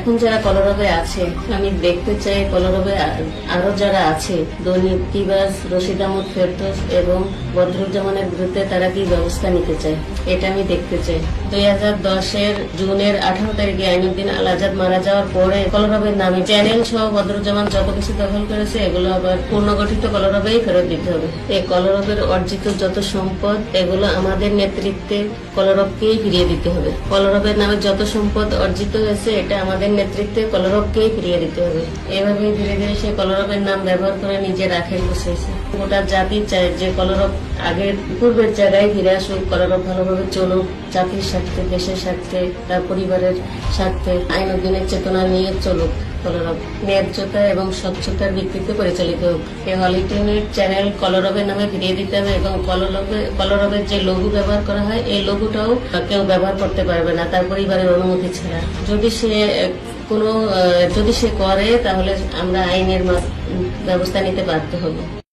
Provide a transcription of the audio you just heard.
এখন যারা কলরবে আছে, আমি দেখতে চাই কলরবে আরো যারা আছে, দুর্নীতিবাজ রশিদ আহমদ ফেরদৌস এবং বদরুজ্জামানের বিরুদ্ধে তারা কি ব্যবস্থা নিতে চায়, এটা আমি দেখতে চাই। 2010 জুনের 18 তারিখে আইনুদ্দিন আল আজাদ মারা যাওয়ার পরে কলরবের নামে চ্যানেল সহ বদরুজ্জামান যত কিছু দখল করেছে এগুলো আবার পুনর্গঠিত কলরবেই ফেরত দিতে হবে। এই কলরবের অর্জিত যত সম্পদ এগুলো আমাদের নেতৃত্বে কলরবকেই ফিরিয়ে দিতে হবে। কলরবের নামে যত সম্পদ অর্জিত হয়েছে এটা আমাদের নেতৃত্বে কলরবকেই ফিরিয়ে দিতে হবে। এভাবে ধীরে ধীরে সে কলরবের নাম ব্যবহার করে নিজের আখের বসেছে। গোটা জাতি চায় যে কলরব আগের পূর্বের জায়গায় ফিরে আসুক, কলরব ভালোভাবে চলুক, জাতির স্বার্থে, দেশের স্বার্থে, তার পরিবারের স্বার্থে আইনুদ্দিনের চেতনা নিয়ে চলুক। কলরব ন্যায্যতা এবং স্বচ্ছতার ভিত্তিতে পরিচালিত হোক। এই হলিউডের চ্যানেল কলরবের নামে ফিরিয়ে দিতে হবে এবং কলরবের যে লঘু ব্যবহার করা হয় এই লঘুটাও কেউ ব্যবহার করতে পারবে না তার পরিবারের অনুমতি ছাড়া। যদি সে করে তাহলে আমরা আইনের ব্যবস্থা নিতে বাধ্য হব।